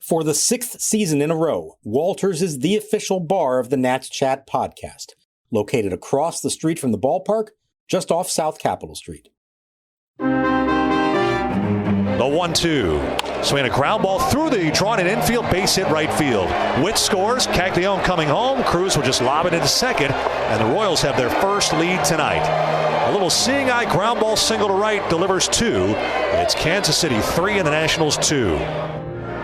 For the 6th season in a row, Walters is the official bar of the Nats Chat podcast, located across the street from the ballpark, just off South Capitol Street. The 1-2. Swinging a ground ball through the drawn-in infield, base hit right field. Witt scores, Caglione coming home, Cruz will just lob it into second, and the Royals have their first lead tonight. A little seeing-eye ground ball single to right delivers 2. It's Kansas City 3 and the Nationals 2.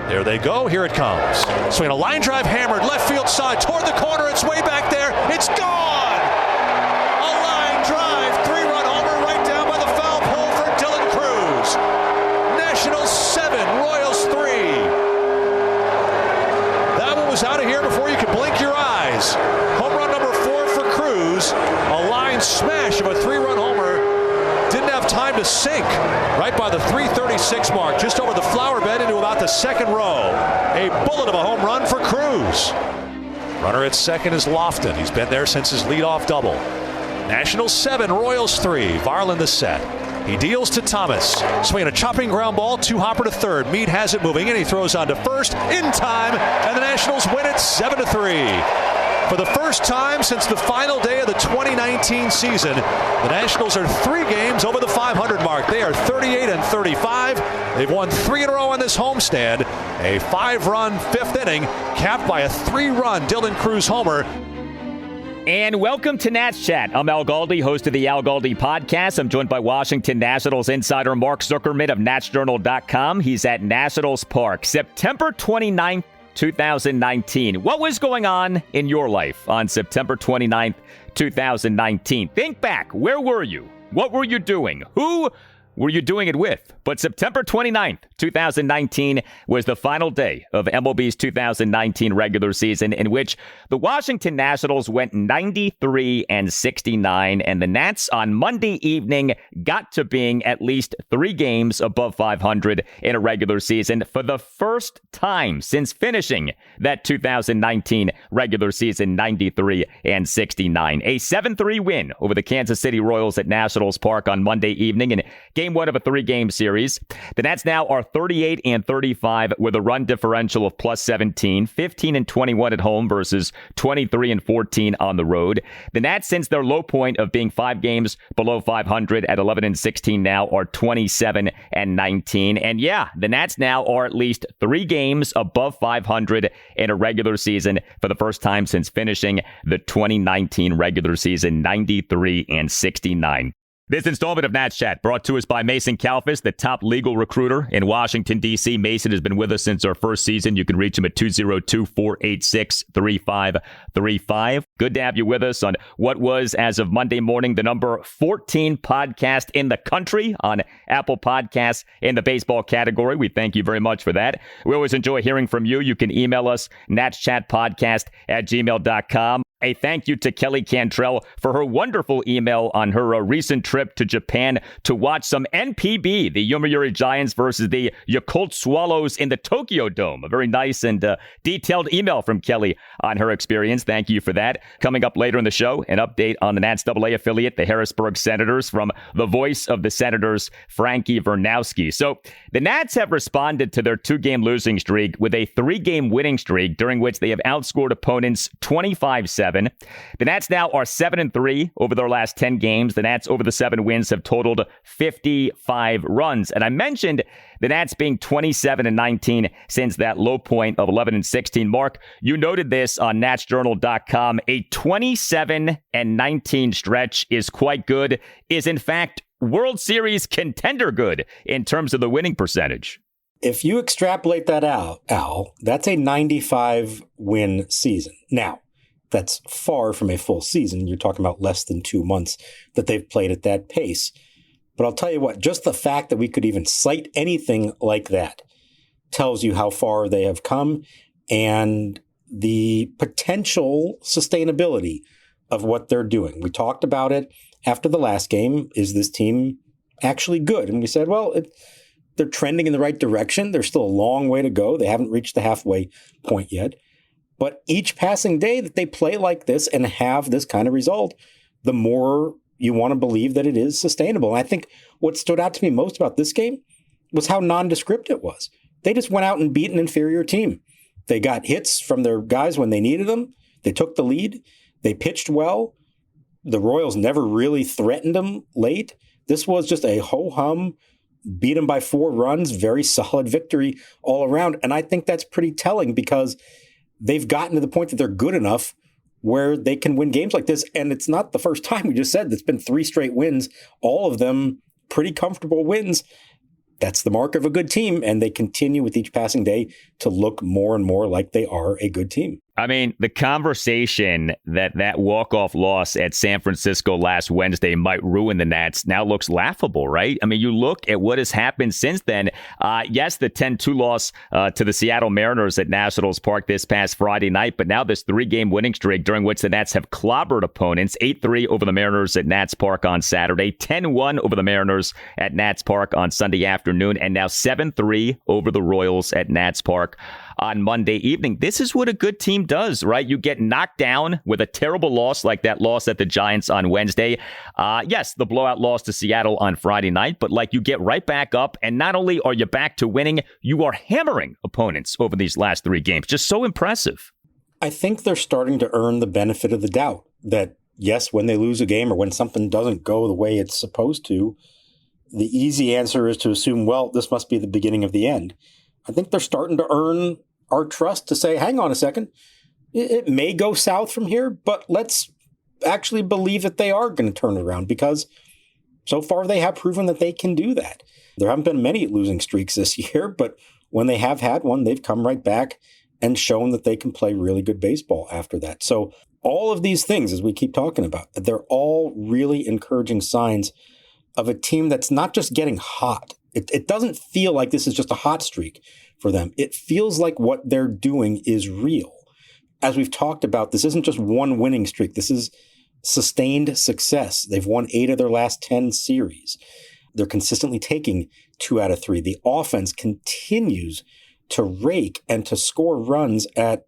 There they go. Here it comes. Swinging a line drive hammered left field side toward the corner. It's way back there. It's gone. A line drive, 3-run homer right down by the foul pole for Dylan Cruz. Nationals 7, Royals 3. That one was out of here before you could blink your eyes. Home run number 4 for Cruz. A line smash of a 3-run homer. Didn't have time to sink right by the 336 mark, just over the flower bed into about the second row. A bullet of a home run for Cruz. Runner at second is Lofton. He's been there since his leadoff double. Nationals 7, Royals 3. Varland the set. He deals to Thomas. Swinging a chopping ground ball, 2-hopper to third. Meade has it moving, and he throws on to first in time, and the Nationals win it 7-3. For the first time since the final day of the 2019 season, the Nationals are 3 games over the 500 mark. They are 38-35. They've won 3 in a row on this homestand. A 5-run 5th inning, capped by a 3-run Dylan Cruz homer. And welcome to Nats Chat. I'm Al Galdi, host of the Al Galdi podcast. I'm joined by Washington Nationals insider Mark Zuckerman of NatsJournal.com. He's at Nationals Park, September 29th, 2019. What was going on in your life on September 29th, 2019? Think back. Where were you? What were you doing? Who were you doing it with? But September 29th, 2019 was the final day of MLB's 2019 regular season, in which the Washington Nationals went 93-69, and the Nats on Monday evening got to being at least 3 games above 500 in a regular season for the first time since finishing that 2019 regular season 93-69. A 7-3 win over the Kansas City Royals at Nationals Park on Monday evening in game 1 of a 3-game series. The Nats now are 38-35 with a run differential of plus 17, 15-21 at home versus 23-14 on the road. The Nats, since their low point of being 5 games below 500 at 11-16 now, are 27-19. And yeah, the Nats now are at least 3 games above 500 in a regular season for the first time since finishing the 2019 regular season 93-69. This installment of Nats Chat brought to us by Mason Kalfas, the top legal recruiter in Washington, D.C. Mason has been with us since our first season. You can reach him at 202-486-3535. Good to have you with us on what was, as of Monday morning, the number 14 podcast in the country on Apple Podcasts in the baseball category. We thank you very much for that. We always enjoy hearing from you. You can email us, natschatpodcast@gmail.com. A thank you to Kelly Cantrell for her wonderful email on her recent trip to Japan to watch some NPB, the Yomiuri Giants versus the Yakult Swallows in the Tokyo Dome. A very nice and detailed email from Kelly on her experience. Thank you for that. Coming up later in the show, an update on the Nats AA affiliate, the Harrisburg Senators, from the voice of the Senators, Frankie Vernouski. So the Nats have responded to their 2-game losing streak with a 3-game winning streak during which they have outscored opponents 25-7. The Nats now are 7-3 over their last 10 games. The Nats over the 7 wins have totaled 55 runs. And I mentioned the Nats being 27-19 since that low point of 11-16. Mark, you noted this on NatsJournal.com. A 27-19 stretch is quite good, is in fact World Series contender good in terms of the winning percentage. If you extrapolate that out, Al, that's a 95-win season. Now, that's far from a full season. You're talking about less than 2 months that they've played at that pace. But I'll tell you what, just the fact that we could even cite anything like that tells you how far they have come and the potential sustainability of what they're doing. We talked about it after the last game. Is this team actually good? And we said, well, they're trending in the right direction. There's still a long way to go. They haven't reached the halfway point yet. But each passing day that they play like this and have this kind of result, the more you want to believe that it is sustainable. And I think what stood out to me most about this game was how nondescript it was. They just went out and beat an inferior team. They got hits from their guys when they needed them. They took the lead. They pitched well. The Royals never really threatened them late. This was just a ho-hum, beat them by 4 runs, very solid victory all around. And I think that's pretty telling because they've gotten to the point that they're good enough where they can win games like this. And it's not the first time. We just said it's been 3 straight wins, all of them pretty comfortable wins. That's the mark of a good team, and they continue with each passing day to look more and more like they are a good team. I mean, the conversation that walk-off loss at San Francisco last Wednesday might ruin the Nats now looks laughable, right? I mean, you look at what has happened since then. Yes, the 10-2 loss to the Seattle Mariners at Nationals Park this past Friday night, but now this 3-game winning streak during which the Nats have clobbered opponents, 8-3 over the Mariners at Nats Park on Saturday, 10-1 over the Mariners at Nats Park on Sunday afternoon, and now 7-3 over the Royals at Nats Park on Monday evening. This is what a good team does, right? You get knocked down with a terrible loss like that loss at the Giants on Wednesday. Yes, the blowout loss to Seattle on Friday night, but like you get right back up, and not only are you back to winning, you are hammering opponents over these last 3 games. Just so impressive. I think they're starting to earn the benefit of the doubt that, yes, when they lose a game or when something doesn't go the way it's supposed to, the easy answer is to assume, well, this must be the beginning of the end. I think they're starting to earn our trust to say, hang on a second, it may go south from here, but let's actually believe that they are going to turn it around because so far they have proven that they can do that. There haven't been many losing streaks this year, but when they have had one, they've come right back and shown that they can play really good baseball after that. So all of these things, as we keep talking about, they're all really encouraging signs of a team that's not just getting hot. It doesn't feel like this is just a hot streak for them. It feels like what they're doing is real. As we've talked about, this isn't just one winning streak. This is sustained success. They've won 8 of their last 10 series. They're consistently taking 2 out of 3. The offense continues to rake and to score runs at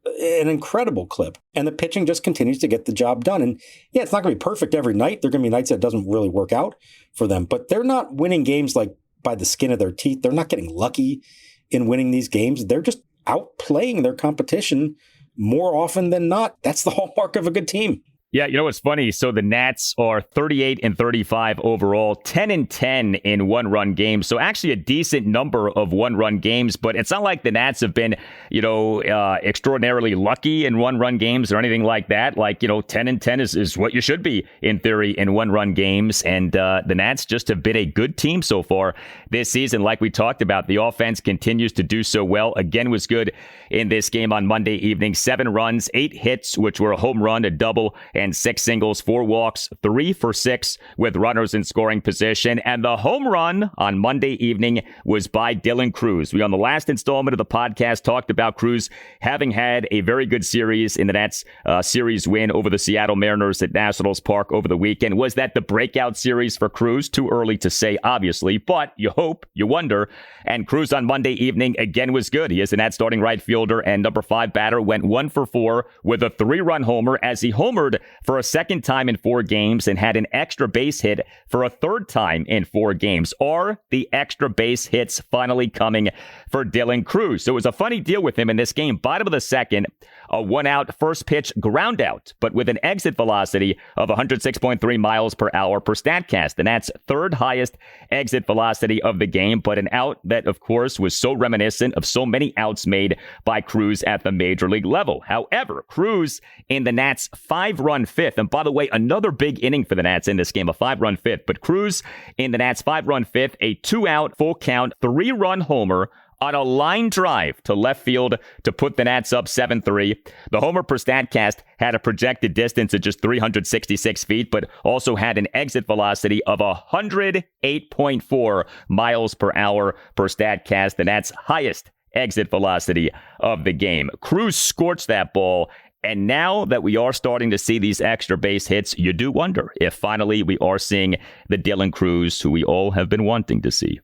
an incredible clip. And the pitching just continues to get the job done. And yeah, it's not going to be perfect every night. There are going to be nights that doesn't really work out for them. But they're not winning games like by the skin of their teeth. They're not getting lucky in winning these games. They're just outplaying their competition more often than not. That's the hallmark of a good team. Yeah, you know what's funny? So the Nats are 38-35 overall, 10-10 in one-run games. So actually a decent number of one-run games, but it's not like the Nats have been, extraordinarily lucky in one-run games or anything like that. Like, 10-10 is what you should be in theory in one-run games. And the Nats just have been a good team so far this season. Like we talked about, the offense continues to do so well. Again, was good in this game on Monday evening. 7 runs, 8 hits, which were a home run, a double, and 6 singles, 4 walks, 3 for 6 with runners in scoring position. And the home run on Monday evening was by Dylan Cruz. We, on the last installment of the podcast, talked about Cruz having had a very good series in the Nats series win over the Seattle Mariners at Nationals Park over the weekend. Was that the breakout series for Cruz? Too early to say, obviously, but you hope, you wonder. And Cruz on Monday evening again was good. He is the Nats starting right fielder and number 5 batter, went 1 for 4 with a 3-run homer as he homered for a second time in 4 games and had an extra base hit for a 3rd time in 4 games. Are the extra base hits finally coming for Dylan Cruz? So it was a funny deal with him in this game. Bottom of the second, a 1-out first pitch ground out, but with an exit velocity of 106.3 miles per hour per Statcast. And that's 3rd highest exit velocity of the game, but an out that, of course, was so reminiscent of so many outs made by Cruz at the major league level. However, Cruz in the Nats' 5-run 5th, and by the way, another big inning for the Nats in this game, a 5-run 5th, but Cruz in the Nats' 5-run 5th, a 2-out full count 3-run homer on a line drive to left field to put the Nats up 7-3. The homer per Statcast had a projected distance of just 366 feet, but also had an exit velocity of 108.4 miles per hour per Statcast, the Nats' highest exit velocity of the game. Cruz scorched that ball. And now that we are starting to see these extra base hits, you do wonder if finally we are seeing the Dylan Cruz who we all have been wanting to see.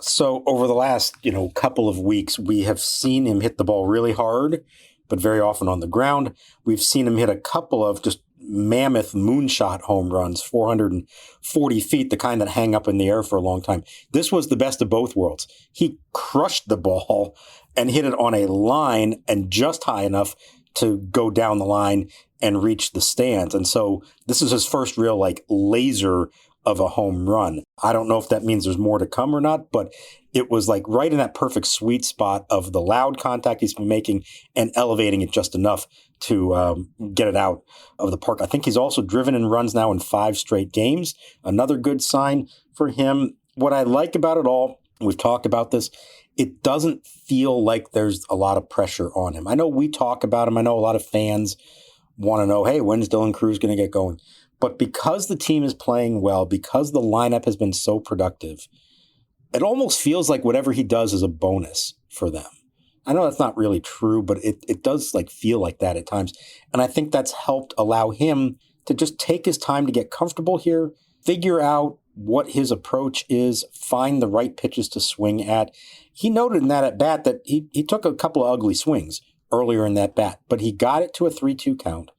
So over the last, couple of weeks, we have seen him hit the ball really hard, but very often on the ground. We've seen him hit a couple of just mammoth moonshot home runs, 440 feet, the kind that hang up in the air for a long time. This was the best of both worlds. He crushed the ball and hit it on a line and just high enough to go down the line and reach the stands. And so this is his first real like laser of a home run. I don't know if that means there's more to come or not, but it was like right in that perfect sweet spot of the loud contact he's been making and elevating it just enough to get it out of the park. I think he's also driven in runs now in 5 straight games. Another good sign for him. What I like about it all, we've talked about this, it doesn't feel like there's a lot of pressure on him. I know we talk about him. I know a lot of fans want to know, hey, when's Dylan Cruz going to get going? But because the team is playing well, because the lineup has been so productive, it almost feels like whatever he does is a bonus for them. I know that's not really true, but it does like feel like that at times. And I think that's helped allow him to just take his time to get comfortable here, figure out what his approach is, find the right pitches to swing at. He noted in that at bat that he took a couple of ugly swings earlier in that bat, but he got it to a 3-2 count.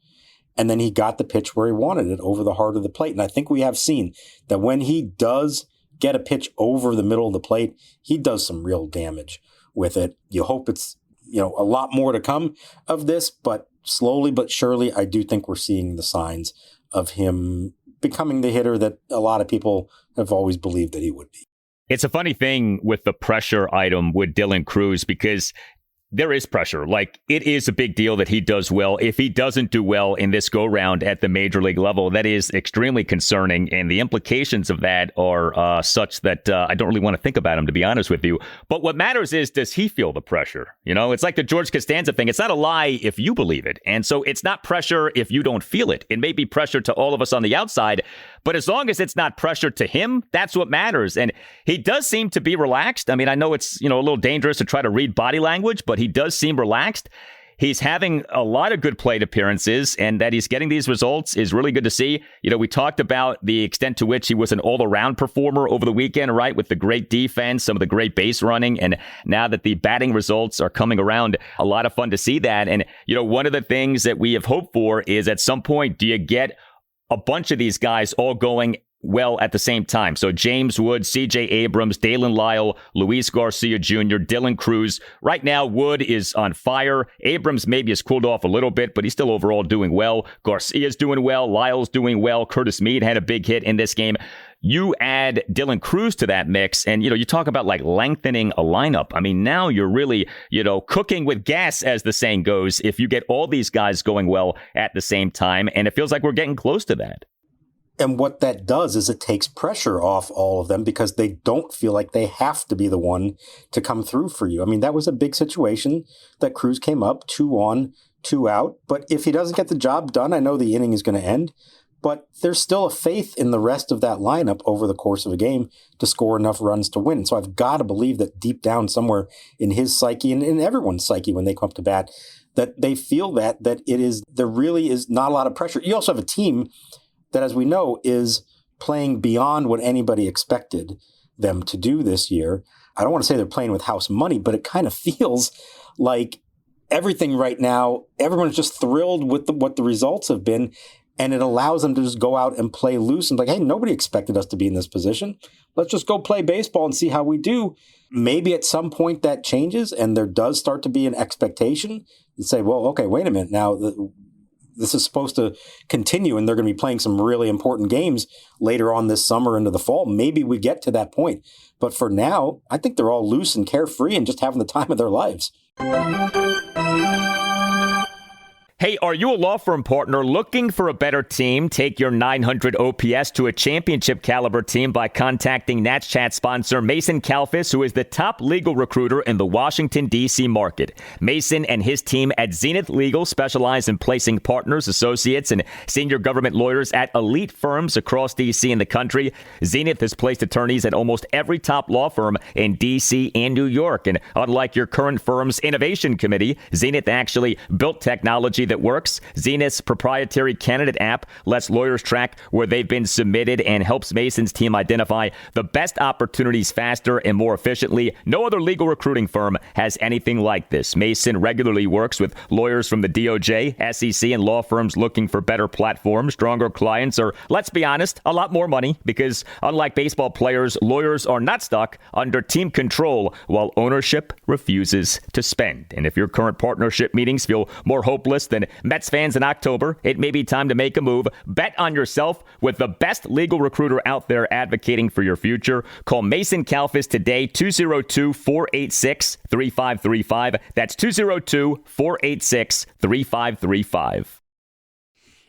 And then he got the pitch where he wanted it, over the heart of the plate. And I think we have seen that when he does get a pitch over the middle of the plate, he does some real damage with it. You hope it's, a lot more to come of this, but slowly but surely, I do think we're seeing the signs of him becoming the hitter that a lot of people have always believed that he would be. It's a funny thing with the pressure item with Dylan Cruz, because there is pressure. Like, it is a big deal that he does well. If he doesn't do well in this go-round at the major league level, that is extremely concerning. And the implications of that are such that I don't really want to think about him, to be honest with you. But what matters is, does he feel the pressure? It's like the George Costanza thing. It's not a lie if you believe it. And so it's not pressure if you don't feel it. It may be pressure to all of us on the outside, but as long as it's not pressure to him, that's what matters. And he does seem to be relaxed. I mean, I know it's, a little dangerous to try to read body language, but he does seem relaxed. He's having a lot of good plate appearances, and that he's getting these results is really good to see. We talked about the extent to which he was an all-around performer over the weekend, right? With the great defense, some of the great base running, and now that the batting results are coming around, a lot of fun to see that. And, one of the things that we have hoped for is at some point, do you get a bunch of these guys all going well at the same time? So James Wood, CJ Abrams, Dalen Lyle, Luis Garcia Jr., Dylan Cruz. Right now, Wood is on fire. Abrams maybe has cooled off a little bit, but he's still overall doing well. Garcia's doing well. Lyle's doing well. Curtis Meade had a big hit in this game. You add Dylan Cruz to that mix, and, you talk about like lengthening a lineup. I mean, now you're really, cooking with gas, as the saying goes, if you get all these guys going well at the same time. And it feels like we're getting close to that. And what that does is it takes pressure off all of them, because they don't feel like they have to be the one to come through for you. I mean, that was a big situation that Cruz came up 2 on, 2 out. But if he doesn't get the job done, I know the inning is going to end. But there's still a faith in the rest of that lineup over the course of a game to score enough runs to win. So I've got to believe that deep down somewhere in his psyche and in everyone's psyche when they come up to bat, that they feel that there really is not a lot of pressure. You also have a team that, as we know, is playing beyond what anybody expected them to do this year. I don't want to say they're playing with house money, but it kind of feels like everything right now, everyone's just thrilled with what the results have been. And it allows them to just go out and play loose and be like, hey, nobody expected us to be in this position. Let's just go play baseball and see how we do. Maybe at some point that changes and there does start to be an expectation and say, well, okay, wait a minute. Now this is supposed to continue and they're going to be playing some really important games later on this summer into the fall. Maybe we get to that point. But for now, I think they're all loose and carefree and just having the time of their lives. Hey, are you a law firm partner looking for a better team? Take your 900 OPS to a championship caliber team by contacting Nats Chat sponsor Mason Kalfas, who is the top legal recruiter in the Washington, D.C. market. Mason and his team at Zenith Legal specialize in placing partners, associates, and senior government lawyers at elite firms across D.C. and the country. Zenith has placed attorneys at almost every top law firm in D.C. and New York. And unlike your current firm's innovation committee, Zenith actually built technology that works. Zenith's proprietary candidate app lets lawyers track where they've been submitted and helps Mason's team identify the best opportunities faster and more efficiently. No other legal recruiting firm has anything like this. Mason regularly works with lawyers from the DOJ, SEC, and law firms looking for better platforms, stronger clients, or, let's be honest, a lot more money, because unlike baseball players, lawyers are not stuck under team control while ownership refuses to spend. And if your current partnership meetings feel more hopeless than Mets fans in October, it may be time to make a move. Bet on yourself with the best legal recruiter out there advocating for your future. Call Mason Kalfas today, 202-486-3535. That's 202-486-3535.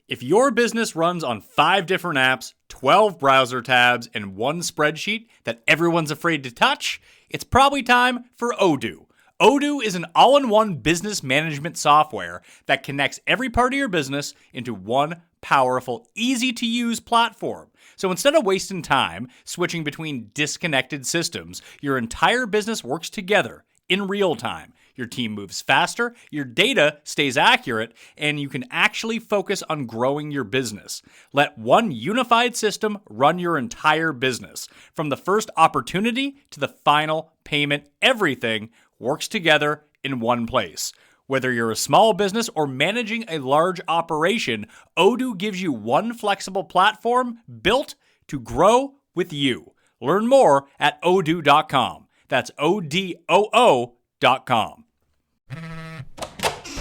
If your business runs on 5 different apps, 12 browser tabs, and one spreadsheet that everyone's afraid to touch, it's probably time for Odoo. Odoo is an all-in-one business management software that connects every part of your business into one powerful, easy-to-use platform. So instead of wasting time switching between disconnected systems, your entire business works together in real time. Your team moves faster, your data stays accurate, and you can actually focus on growing your business. Let one unified system run your entire business. From the first opportunity to the final payment, everything works together in one place. Whether you're a small business or managing a large operation, Odoo gives you one flexible platform built to grow with you. Learn more at odoo.com. That's ODOO.com.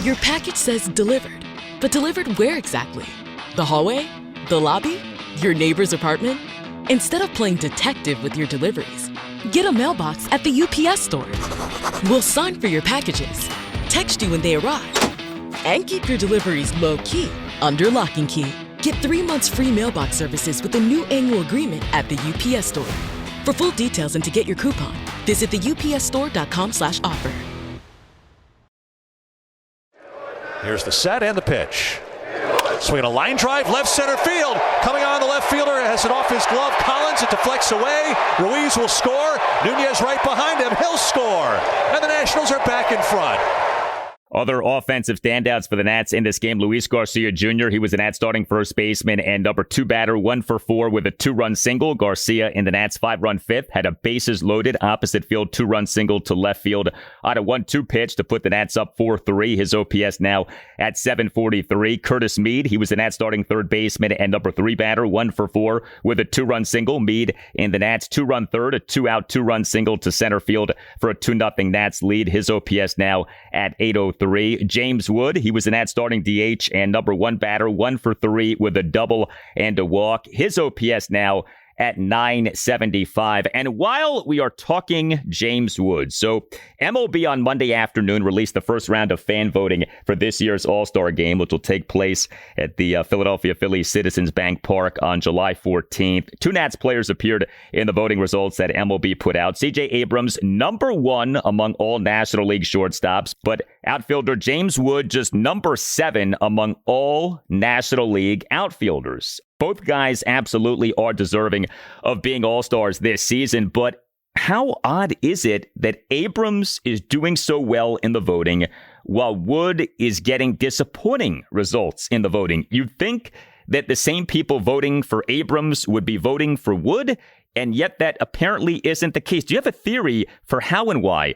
Your package says delivered, but delivered where exactly? The hallway? The lobby? Your neighbor's apartment? Instead of playing detective with your deliveries, get a mailbox at the UPS store. We'll sign for your packages, text you when they arrive, and keep your deliveries low-key under lock and key. Get 3 months free mailbox services with a new annual agreement at the UPS store. For full details and to get your coupon, visit theupsstore.com/offer. Here's the set and the pitch. Swinging a line drive, left center field. Coming on, the left fielder has it off his glove. Collins, it deflects away. Ruiz will score. Nunez right behind him. He'll score. And the Nationals are back in front. Other offensive standouts for the Nats in this game, Luis Garcia Jr., he was the Nats starting first baseman and number 2 batter, 1 for 4 with a 2-run single. Garcia in the Nats 5-run fifth had a bases loaded opposite field 2-run single to left field on a 1-2 pitch to put the Nats up 4-3. His OPS now at 743. Curtis Mead, he was the Nats starting third baseman and number 3 batter, 1 for 4 with a 2-run single. Mead in the Nats 2-run third, a 2-out 2-run single to center field for a 2-0 Nats lead. His OPS now at 803. James Wood, he was the Nats starting DH and number 1 batter, 1 for 3 with a double and a walk. His OPS now at 975. And while we are talking James Wood, so MLB on Monday afternoon released the first round of fan voting for this year's All-Star Game, which will take place at the Philadelphia Phillies Citizens Bank Park on July 14th. 2 Nats players appeared in the voting results that MLB put out. CJ Abrams, number 1 among all National League shortstops, but outfielder James Wood just number 7 among all National League outfielders. Both guys absolutely are deserving of being all-stars this season, but how odd is it that Abrams is doing so well in the voting while Wood is getting disappointing results in the voting? You'd think that the same people voting for Abrams would be voting for Wood, and yet that apparently isn't the case. Do you have a theory for how and why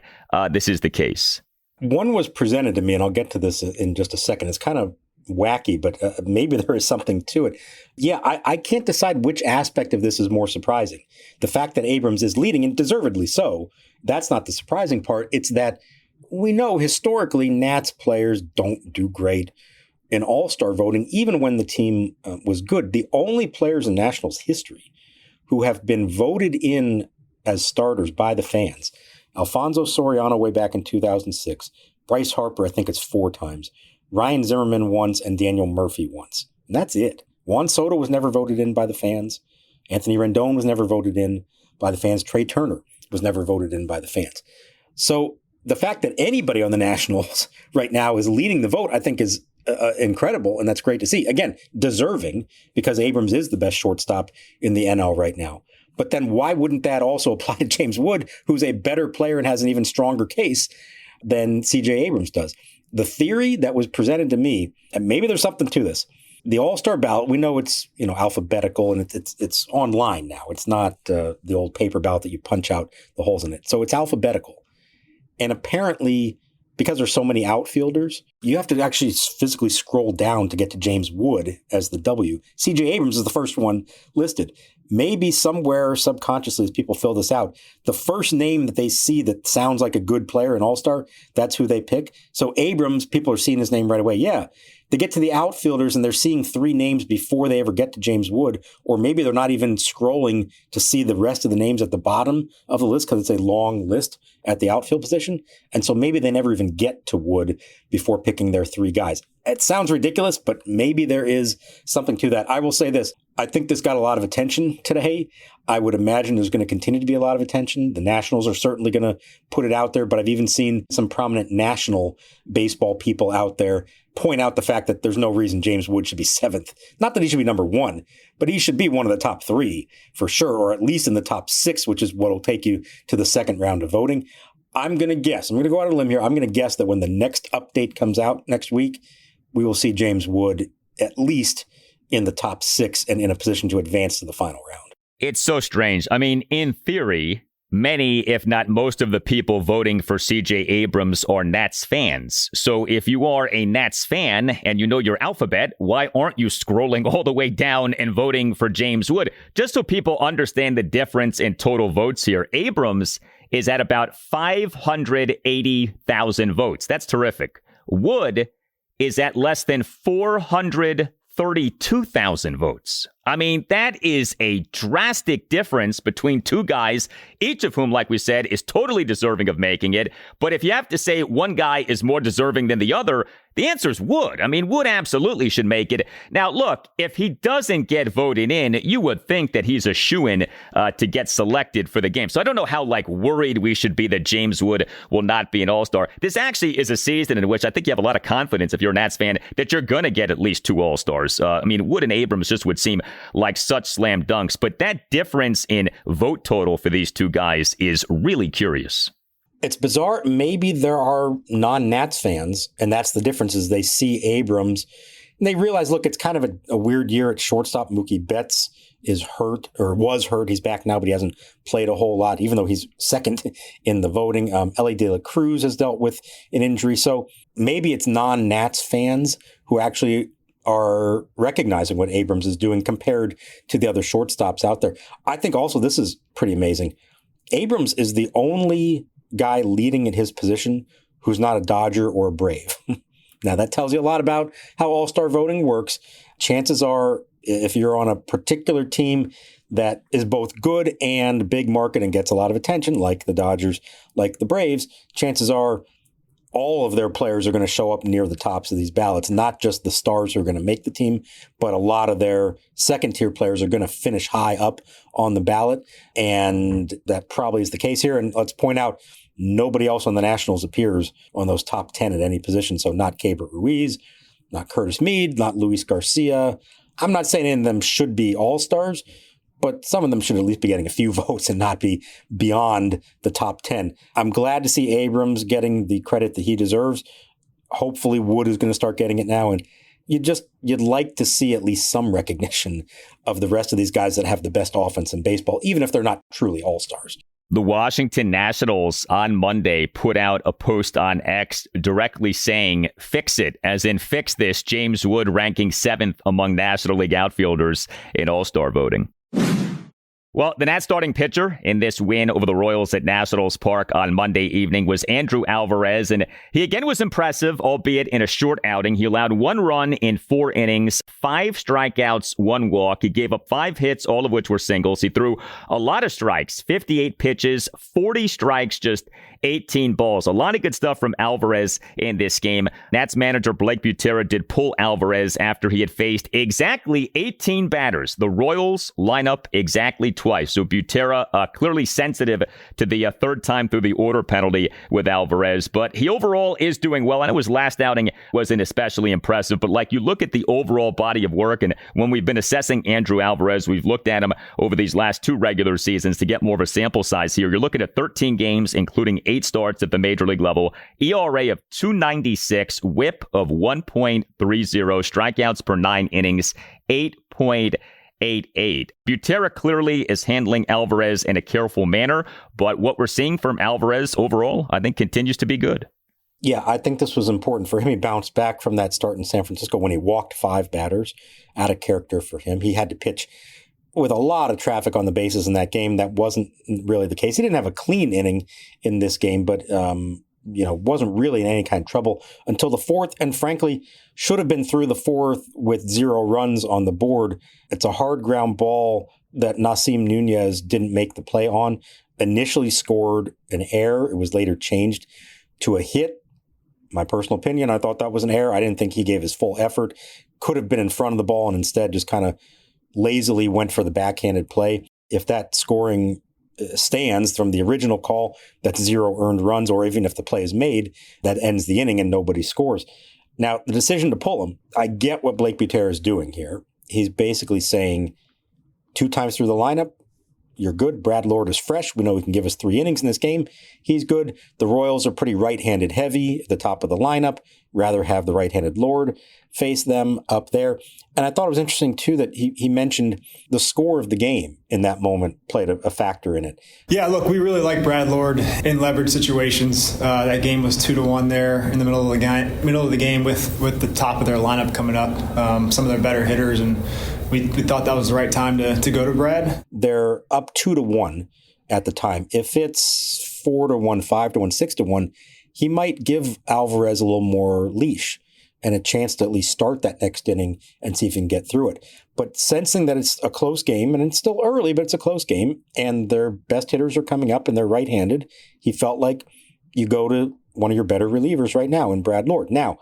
this is the case? One was presented to me, and I'll get to this in just a second. It's kind of wacky, but maybe there is something to it. Yeah, I can't decide which aspect of this is more surprising. The fact that Abrams is leading, and deservedly so, that's not the surprising part. It's that we know historically Nats players don't do great in all-star voting, even when the team was good. The only players in Nationals history who have been voted in as starters by the fans, Alfonso Soriano way back in 2006, Bryce Harper, I think it's 4 times, Ryan Zimmerman once, and Daniel Murphy once. And that's it. Juan Soto was never voted in by the fans. Anthony Rendon was never voted in by the fans. Trey Turner was never voted in by the fans. So the fact that anybody on the Nationals right now is leading the vote, I think is incredible, and that's great to see. Again, deserving, because Abrams is the best shortstop in the NL right now. But then why wouldn't that also apply to James Wood, who's a better player and has an even stronger case than CJ Abrams does? the theory that was presented to me, and maybe there's something to this. The All-Star ballot, we know it's, alphabetical and it's online now. It's not the old paper ballot that you punch out the holes in it. So it's alphabetical. And apparently, because there's so many outfielders, you have to actually physically scroll down to get to James Wood as the W. CJ Abrams is the first one listed. Maybe somewhere subconsciously as people fill this out, the first name that they see that sounds like a good player, an all-star, that's who they pick. So Abrams, people are seeing his name right away. Yeah, they get to the outfielders and they're seeing three names before they ever get to James Wood, or maybe they're not even scrolling to see the rest of the names at the bottom of the list because it's a long list at the outfield position. And so maybe they never even get to Wood before picking their three guys. It sounds ridiculous, but maybe there is something to that. I will say this. I think this got a lot of attention today. I would imagine there's going to continue to be a lot of attention. The Nationals are certainly going to put it out there, but I've even seen some prominent national baseball people out there point out the fact that there's no reason James Wood should be seventh. Not that he should be number one, but he should be one of the top three for sure, or at least in the top six, which is what will take you to the second round of voting. I'm going to guess. I'm going to go out on a limb here. I'm going to guess that when the next update comes out next week, we will see James Wood at least in the top six and in a position to advance to the final round. It's so strange. I mean, in theory, many, if not most of the people voting for CJ Abrams are Nats fans. So if you are a Nats fan and you know your alphabet, why aren't you scrolling all the way down and voting for James Wood? Just so people understand the difference in total votes here. Abrams is at about 580,000 votes. That's terrific. Wood is at less than 432,000 votes. I mean, that is a drastic difference between two guys, each of whom, like we said, is totally deserving of making it. But if you have to say one guy is more deserving than the other, the answer is Wood. I mean, Wood absolutely should make it. Now, look, if he doesn't get voted in, you would think that he's a shoo-in to get selected for the game. So I don't know how, worried we should be that James Wood will not be an all-star. This actually is a season in which I think you have a lot of confidence, if you're a Nats fan, that you're going to get at least two all-stars. Wood and Abrams just would seem like such slam dunks. But that difference in vote total for these two guys is really curious. It's bizarre. Maybe there are non-Nats fans, and that's the difference is they see Abrams and they realize, look, it's kind of a weird year at shortstop. Mookie Betts is hurt or was hurt. He's back now, but he hasn't played a whole lot, even though he's second in the voting. Elly De La Cruz has dealt with an injury. So maybe it's non-Nats fans who actually are recognizing what Abrams is doing compared to the other shortstops out there. I think also this is pretty amazing. Abrams is the only guy leading at his position who's not a Dodger or a Brave. Now, that tells you a lot about how all-star voting works. Chances are, if you're on a particular team that is both good and big market and gets a lot of attention, like the Dodgers, like the Braves, chances are all of their players are going to show up near the tops of these ballots, not just the stars who are going to make the team, but a lot of their second-tier players are going to finish high up on the ballot. And that probably is the case here. And let's point out, nobody else on the Nationals appears on those top 10 at any position. So not Keibert Ruiz, not Curtis Mead, not Luis Garcia. I'm not saying any of them should be all-stars, but some of them should at least be getting a few votes and not be beyond the top 10. I'm glad to see Abrams getting the credit that he deserves. Hopefully Wood is going to start getting it now. And you'd like to see at least some recognition of the rest of these guys that have the best offense in baseball, even if they're not truly all-stars. The Washington Nationals on Monday put out a post on X directly saying, fix it, as in fix this, James Wood ranking 7th among National League outfielders in all-star voting. Well, the Nats starting pitcher in this win over the Royals at Nationals Park on Monday evening was Andrew Alvarez, and he again was impressive, albeit in a short outing. He allowed 1 run in 4 innings, 5 strikeouts, 1 walk. He gave up 5 hits, all of which were singles. He threw a lot of strikes, 58 pitches, 40 strikes, just 18 balls. A lot of good stuff from Alvarez in this game. Nats manager Blake Butera did pull Alvarez after he had faced exactly 18 batters. The Royals line up exactly twice. So Butera clearly sensitive to the third time through the order penalty with Alvarez. But he overall is doing well. I know his last outing wasn't especially impressive, but you look at the overall body of work, and when we've been assessing Andrew Alvarez, we've looked at him over these last 2 regular seasons to get more of a sample size here. You're looking at 13 games, including 8 8 starts at the major league level, ERA of 2.96, whip of 1.30, strikeouts per 9 innings, 8.88. Butera clearly is handling Alvarez in a careful manner, but what we're seeing from Alvarez overall, I think, continues to be good. Yeah, I think this was important for him. He bounced back from that start in San Francisco when he walked 5 batters, out of character for him. He had to pitch with a lot of traffic on the bases in that game. That wasn't really the case. He didn't have a clean inning in this game, but wasn't really in any kind of trouble until the 4th, and frankly, should have been through the 4th with 0 runs on the board. It's a hard ground ball that Nasim Nunez didn't make the play on. Initially scored an error. It was later changed to a hit. My personal opinion, I thought that was an error. I didn't think he gave his full effort. Could have been in front of the ball and instead just kind of lazily went for the backhanded play. If that scoring stands from the original call, that's 0 earned runs, or even if the play is made, that ends the inning and nobody scores. Now, the decision to pull him, I get what Blake Butera is doing here. He's basically saying 2 times through the lineup, you're good. Brad Lord is fresh. We know he can give us 3 innings in this game. He's good. The Royals are pretty right-handed heavy at the top of the lineup. Rather have the right-handed Lord face them up there. And I thought it was interesting, too, that he mentioned the score of the game in that moment played a factor in it. Yeah, look, we really like Brad Lord in leverage situations. That game was 2-1 there in the middle of the game with the top of their lineup coming up. Some of their better hitters, and we thought that was the right time to go to Brad. They're up 2-1 at the time. If it's 4-1, 5-1, 6-1, he might give Alvarez a little more leash and a chance to at least start that next inning and see if he can get through it. But sensing that it's a close game, and it's still early, but it's a close game, and their best hitters are coming up and they're right-handed, he felt like you go to one of your better relievers right now in Brad Lord. Now,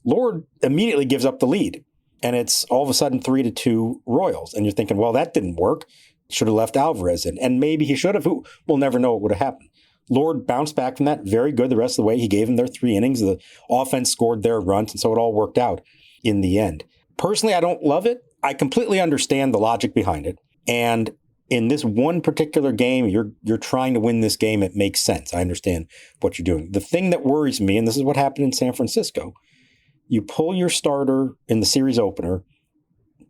Lord immediately gives up the lead, and it's all of a sudden 3-2 Royals. And you're thinking, well, that didn't work. Should have left Alvarez in. And maybe he should have. We'll never know what would have happened. Lord bounced back from that very good the rest of the way. He gave them their 3 innings. The offense scored their runs, and so it all worked out in the end. Personally, I don't love it. I completely understand the logic behind it. And in this one particular game, you're trying to win this game. It makes sense. I understand what you're doing. The thing that worries me, and this is what happened in San Francisco, you pull your starter in the series opener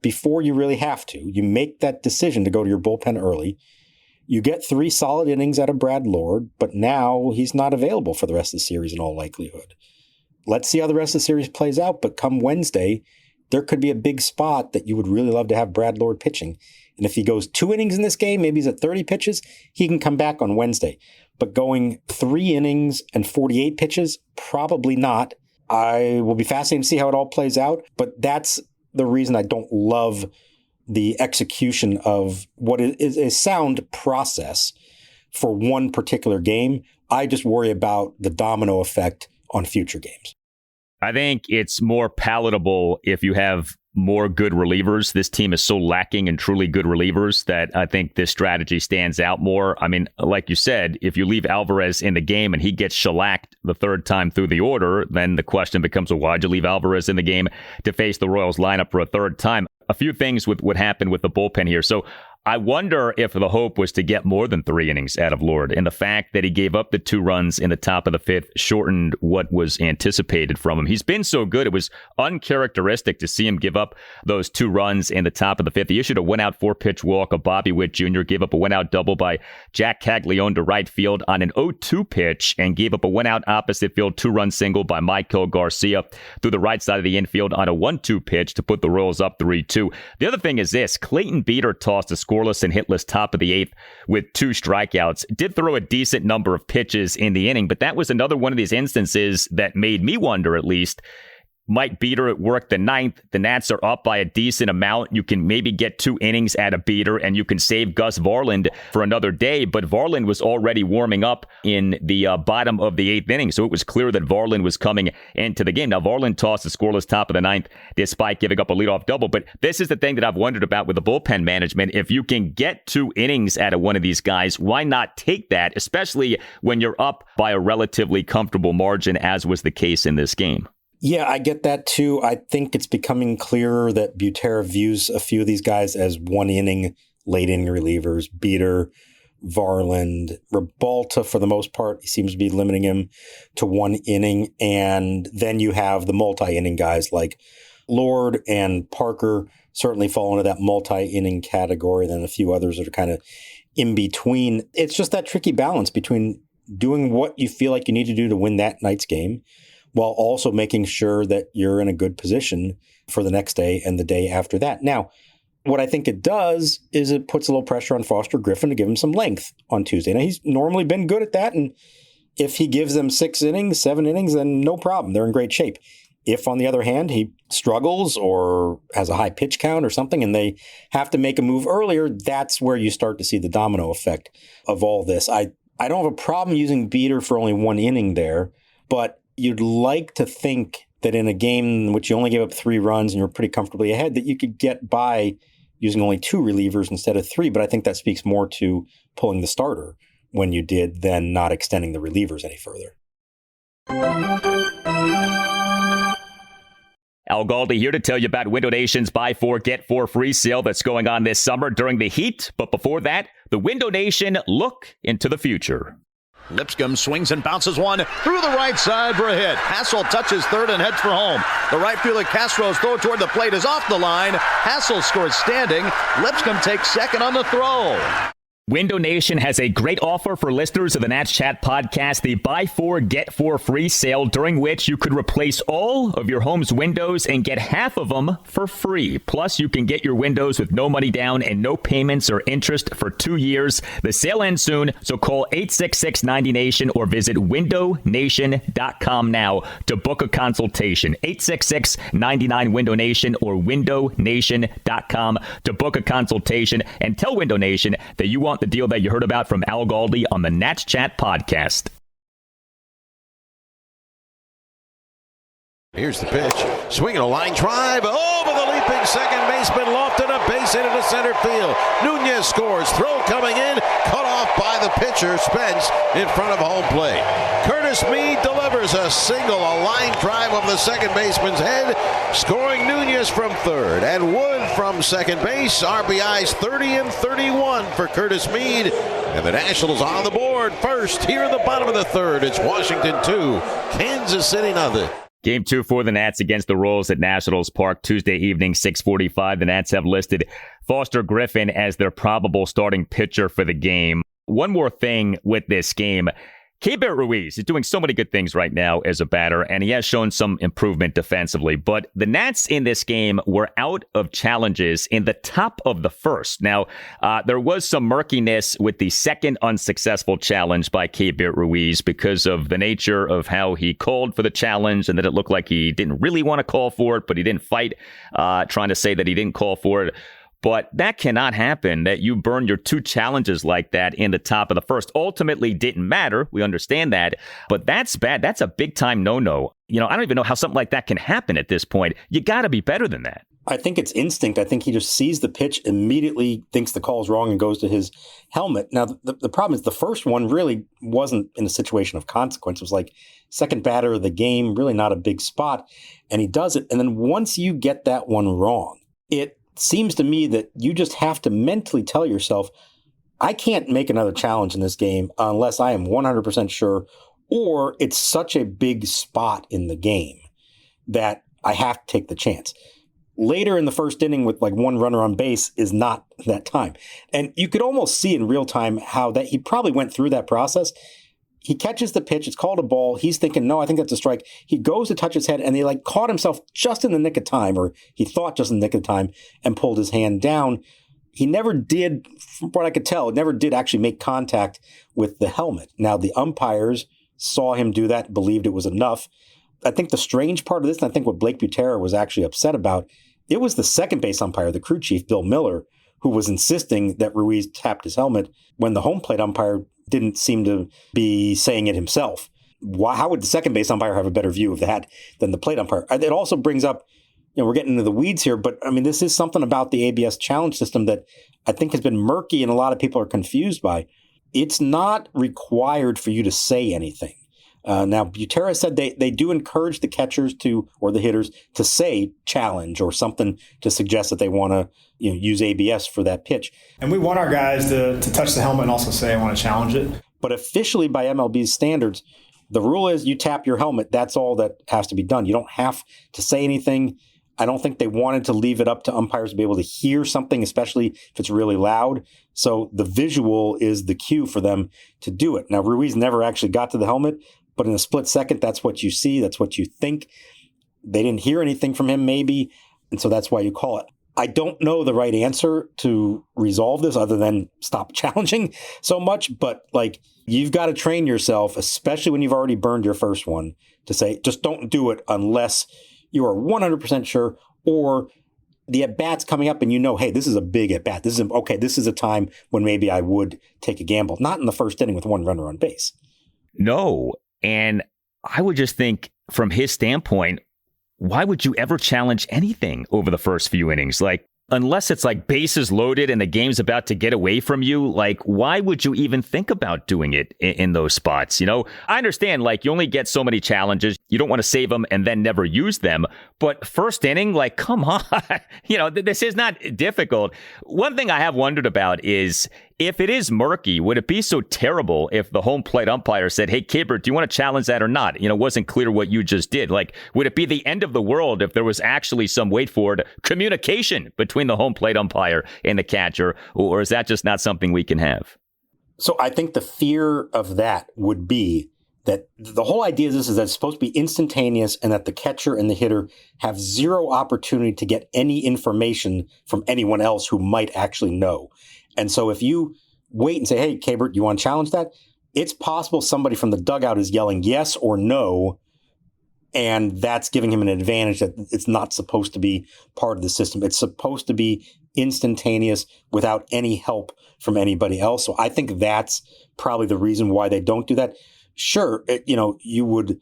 before you really have to. You make that decision to go to your bullpen early. You get 3 solid innings out of Brad Lord, but now he's not available for the rest of the series in all likelihood. Let's see how the rest of the series plays out, but come Wednesday, there could be a big spot that you would really love to have Brad Lord pitching. And if he goes 2 innings in this game, maybe he's at 30 pitches, he can come back on Wednesday. But going 3 innings and 48 pitches, probably not. I will be fascinated to see how it all plays out, but that's the reason I don't love the execution of what is a sound process for one particular game. I just worry about the domino effect on future games. I think it's more palatable if you have more good relievers. This team is so lacking in truly good relievers that I think this strategy stands out more. I mean, like you said, if you leave Alvarez in the game and he gets shellacked the 3rd time through the order, then the question becomes, well, why'd you leave Alvarez in the game to face the Royals lineup for a 3rd time? A few things with what happened with the bullpen here. So I wonder if the hope was to get more than 3 innings out of Lord, and the fact that he gave up the 2 runs in the top of the 5th shortened what was anticipated from him. He's been so good. It was uncharacteristic to see him give up those 2 runs in the top of the 5th. He issued a 1-out 4-pitch walk of Bobby Witt Jr., gave up a 1-out double by Jack Caglione to right field on an 0-2 pitch, and gave up a 1-out opposite field 2-run single by Michael Garcia through the right side of the infield on a 1-2 pitch to put the Royals up 3-2. The other thing is this: Clayton Beeter tossed a scoreless and hitless top of the 8th with 2 strikeouts. Did throw a decent number of pitches in the inning, but that was another one of these instances that made me wonder, at least, might Beeter at work the 9th. The Nats are up by a decent amount. You can maybe get 2 innings out of Beeter, and you can save Gus Varland for another day. But Varland was already warming up in the bottom of the 8th inning, so it was clear that Varland was coming into the game. Now, Varland tossed a scoreless top of the 9th despite giving up a leadoff double. But this is the thing that I've wondered about with the bullpen management. If you can get 2 innings out of one of these guys, why not take that, especially when you're up by a relatively comfortable margin, as was the case in this game? Yeah, I get that too. I think it's becoming clearer that Butera views a few of these guys as 1-inning, late-inning relievers. Beeter, Varland. Ribalta, for the most part, he seems to be limiting him to one inning. And then you have the multi-inning guys like Lord and Parker certainly fall into that multi-inning category. Then a few others that are kind of in between. It's just that tricky balance between doing what you feel like you need to do to win that night's game while also making sure that you're in a good position for the next day and the day after that. Now, what I think it does is it puts a little pressure on Foster Griffin to give him some length on Tuesday. Now, he's normally been good at that, and if he gives them 6 innings, 7 innings, then no problem. They're in great shape. If, on the other hand, he struggles or has a high pitch count or something and they have to make a move earlier, that's where you start to see the domino effect of all this. I don't have a problem using Beater for only 1 inning there, but you'd like to think that in a game in which you only gave up 3 runs and you're pretty comfortably ahead, that you could get by using only 2 relievers instead of 3. But I think that speaks more to pulling the starter when you did than not extending the relievers any further. Al Galdi here to tell you about Window Nation's Buy 4, Get 4 free sale that's going on this summer during the heat. But before that, the Window Nation look into the future. Lipscomb swings and bounces one through the right side for a hit. Hassel touches third and heads for home. The right fielder Castro's throw toward the plate is off the line. Hassel scores standing. Lipscomb takes second on the throw. Window Nation has a great offer for listeners of the Nats Chat podcast, the Buy 4, Get 4 free sale, during which you could replace all of your home's windows and get half of them for free. Plus, you can get your windows with no money down and no payments or interest for 2 years. The sale ends soon, so call 866-90-NATION or visit windownation.com now to book a consultation. 866-99-WINDOW-NATION or windownation.com to book a consultation, and tell Window Nation that you want the deal that you heard about from Al Galdi on the Nats Chat podcast. Here's the pitch. Swinging a line drive over the leaping second baseman, lofted a base hit into center field. Nunez scores. Throw coming in. Cut off by the pitcher, Spence, in front of home plate. Curtis Mead delivers a single, a line drive over the second baseman's head, scoring Nunez from third. And Wood from second base. RBIs 30 and 31 for Curtis Mead. And the Nationals on the board first here in the bottom of the third. It's Washington 2, Kansas City 0. Game 2 for the Nats against the Royals at Nationals Park Tuesday evening, 6:45. The Nats have listed Foster Griffin as their probable starting pitcher for the game. One more thing with this game. Keibert Ruiz is doing so many good things right now as a batter, and he has shown some improvement defensively. But the Nats in this game were out of challenges in the top of the first. Now, there was some murkiness with the second unsuccessful challenge by Keibert Ruiz because of the nature of how he called for the challenge and that it looked like he didn't really want to call for it, but he didn't fight trying to say that he didn't call for it. But that cannot happen, that you burn your 2 challenges like that in the top of the first. Ultimately didn't matter. We understand that. But that's bad. That's a big time no-no. I don't even know how something like that can happen at this point. You got to be better than that. I think it's instinct. I think he just sees the pitch, immediately thinks the call is wrong and goes to his helmet. Now, the problem is the first one really wasn't in a situation of consequence. It was like second batter of the game, really not a big spot. And he does it. And then once you get that one wrong, it seems to me that you just have to mentally tell yourself, I can't make another challenge in this game unless I am 100% sure, or it's such a big spot in the game that I have to take the chance. Later in the first inning with like 1 runner on base is not that time. And you could almost see in real time how that he probably went through that process. He catches the pitch. It's called a ball. He's thinking, no, I think that's a strike. He goes to touch his head, and he caught himself just in the nick of time, or he thought just in the nick of time, and pulled his hand down. He never did, from what I could tell, never did actually make contact with the helmet. Now, the umpires saw him do that, believed it was enough. I think the strange part of this, and I think what Blake Butera was actually upset about, it was the second base umpire, the crew chief, Bill Miller, who was insisting that Ruiz tapped his helmet when the home plate umpire didn't seem to be saying it himself. How would the second base umpire have a better view of that than the plate umpire? It also brings up, we're getting into the weeds here, but I mean, this is something about the ABS challenge system that I think has been murky and a lot of people are confused by. It's not required for you to say anything. Now, Butera said they do encourage the catchers or the hitters to say challenge or something to suggest that they want to use ABS for that pitch. And we want our guys to touch the helmet and also say, I want to challenge it. But officially by MLB's standards, the rule is you tap your helmet. That's all that has to be done. You don't have to say anything. I don't think they wanted to leave it up to umpires to be able to hear something, especially if it's really loud. So the visual is the cue for them to do it. Now, Ruiz never actually got to the helmet, but in a split second, that's what you see. That's what you think. They didn't hear anything from him, maybe, and so that's why you call it. I don't know the right answer to resolve this other than stop challenging so much, but you've got to train yourself, especially when you've already burned your first one, to say, just don't do it unless you are 100% sure, or the at-bat's coming up and hey, this is a big at-bat. This is a time when maybe I would take a gamble. Not in the first inning with one runner on base. No, and I would just think from his standpoint, why would you ever challenge anything over the first few innings? Unless it's bases loaded and the game's about to get away from you, why would you even think about doing it in those spots? I understand, you only get so many challenges. You don't want to save them and then never use them. But first inning, come on. This is not difficult. One thing I have wondered about is, if it is murky, would it be so terrible if the home plate umpire said, hey, Keibert, do you want to challenge that or not? It wasn't clear what you just did. Would it be the end of the world if there was actually some, wait for it, communication between the home plate umpire and the catcher? Or is that just not something we can have? So I think the fear of that would be that the whole idea of this is that it's supposed to be instantaneous and that the catcher and the hitter have zero opportunity to get any information from anyone else who might actually know. And so if you wait and say, hey, Keibert, you want to challenge that? It's possible somebody from the dugout is yelling yes or no, and that's giving him an advantage that it's not supposed to be part of the system. It's supposed to be instantaneous without any help from anybody else. So I think that's probably the reason why they don't do that. Sure, you would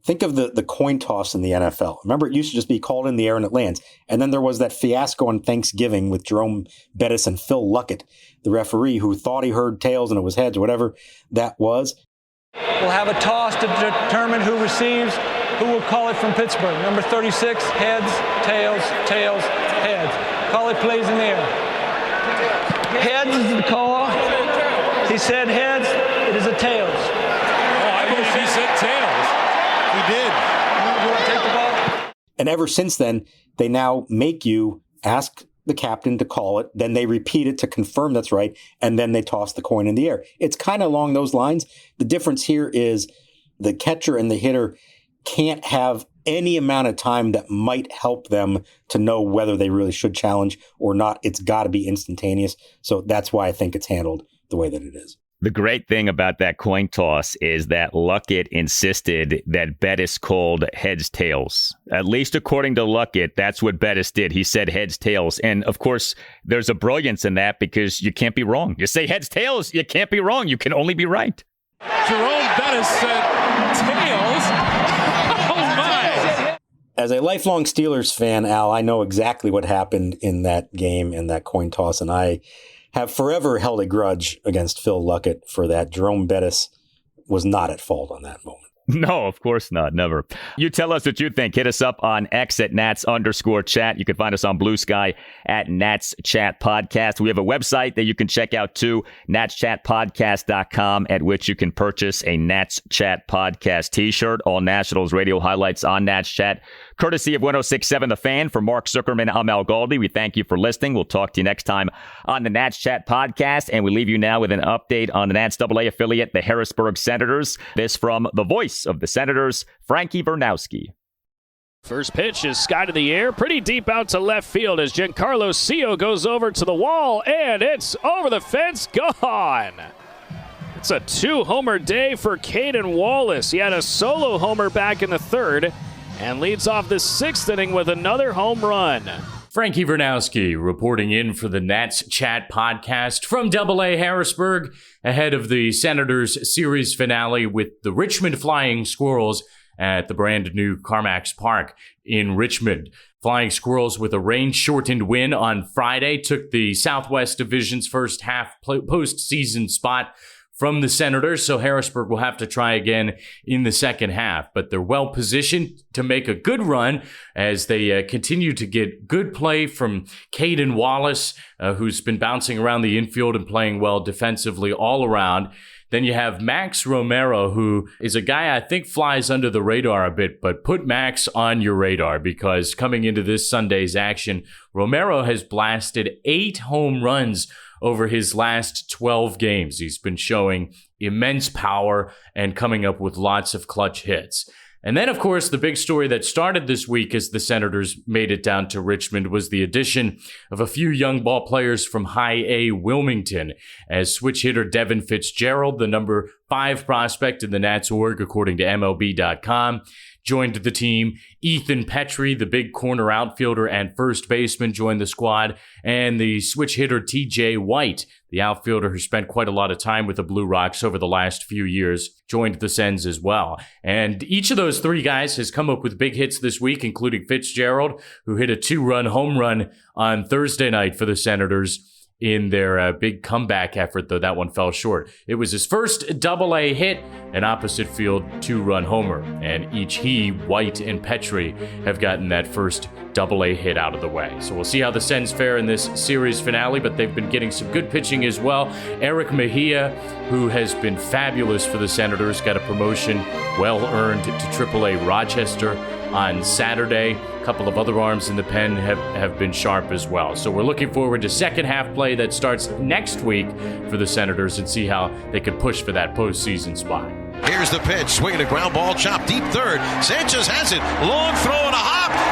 think of the coin toss in the NFL. Remember, it used to just be called in the air and it lands. And then there was that fiasco on Thanksgiving with Jerome Bettis and Phil Luckett, the referee, who thought he heard tails and it was heads or whatever that was. We'll have a toss to determine who receives. Who will call it from Pittsburgh? Number 36, heads, tails, heads. Call it plays in the air. Heads is the call. He said heads. It is a tails. I believe he said tails. He did. You want to take the ball? And ever since then, they now make you ask the captain to call it, then they repeat it to confirm that's right, and then they toss the coin in the air. It's kind of along those lines. The difference here is the catcher and the hitter can't have any amount of time that might help them to know whether they really should challenge or not. It's got to be instantaneous. So that's why I think it's handled the way that it is. The great thing about that coin toss is that Luckett insisted that Bettis called heads, tails. At least according to Luckett, that's what Bettis did. He said heads, tails. And of course, there's a brilliance in that because you can't be wrong. You say heads, tails, you can't be wrong. You can only be right. Jerome Bettis said tails. Oh, my. As a lifelong Steelers fan, Al, I know exactly what happened in that game and that coin toss, and I have forever held a grudge against Phil Luckett for that. Jerome Bettis was not at fault on that moment. No, of course not. Never. You tell us what you think. Hit us up on X at Nats_chat. You can find us on Blue Sky at Nats Chat Podcast. We have a website that you can check out too, natschatpodcast.com, at which you can purchase a Nats Chat Podcast t-shirt. All Nationals radio highlights on Nats Chat, courtesy of 106.7 The Fan. For Mark Zuckerman, I'm Al Galdi. We thank you for listening. We'll talk to you next time on the Nats Chat Podcast. And we leave you now with an update on the Nats AA affiliate, the Harrisburg Senators. This from the voice of the Senators, Frankie Vernouski. First pitch is sky to the air, pretty deep out to left field as Giancarlo Sio goes over to the wall, and it's over the fence, gone. It's a two-homer day for Caden Wallace. He had a solo homer back in the third and leads off the sixth inning with another home run. Frankie Vernouski reporting in for the Nats Chat Podcast from AA-Harrisburg ahead of the Senators series finale with the Richmond Flying Squirrels at the brand new CarMax Park in Richmond. Flying Squirrels with a rain-shortened win on Friday took the Southwest Division's first half postseason spot from the Senators, so Harrisburg will have to try again in the second half. But they're well positioned to make a good run as they continue to get good play from Caden Wallace, who's been bouncing around the infield and playing well defensively all around. Then you have Max Romero, who is a guy I think flies under the radar a bit, but put Max on your radar because coming into this Sunday's action, Romero has blasted 8 home runs over his last 12 games. He's been showing immense power and coming up with lots of clutch hits. And then, of course, the big story that started this week as the Senators made it down to Richmond was the addition of a few young ball players from High A Wilmington, as switch hitter Devin Fitzgerald, the number 5 prospect in the Nats org, according to MLB.com, joined the team. Ethan Petrie, the big corner outfielder and first baseman, joined the squad. And the switch hitter TJ White, the outfielder who spent quite a lot of time with the Blue Rocks over the last few years, joined the Sens as well. And each of those 3 guys has come up with big hits this week, including Fitzgerald, who hit a 2-run home run on Thursday night for the Senators in their big comeback effort, though that one fell short. It was his first AA hit, an opposite field 2-run homer, and each he, White, and Petrie have gotten that first AA hit out of the way. So we'll see how the Sens fare in this series finale, but they've been getting some good pitching as well. Eric Mejia, who has been fabulous for the Senators, got a promotion well-earned to AAA Rochester on Saturday. A couple of other arms in the pen have been sharp as well. So we're looking forward to second half play that starts next week for the Senators and see how they can push for that postseason spot. Here's the pitch, swinging a ground ball, chop deep third. Sanchez has it, long throw and a hop.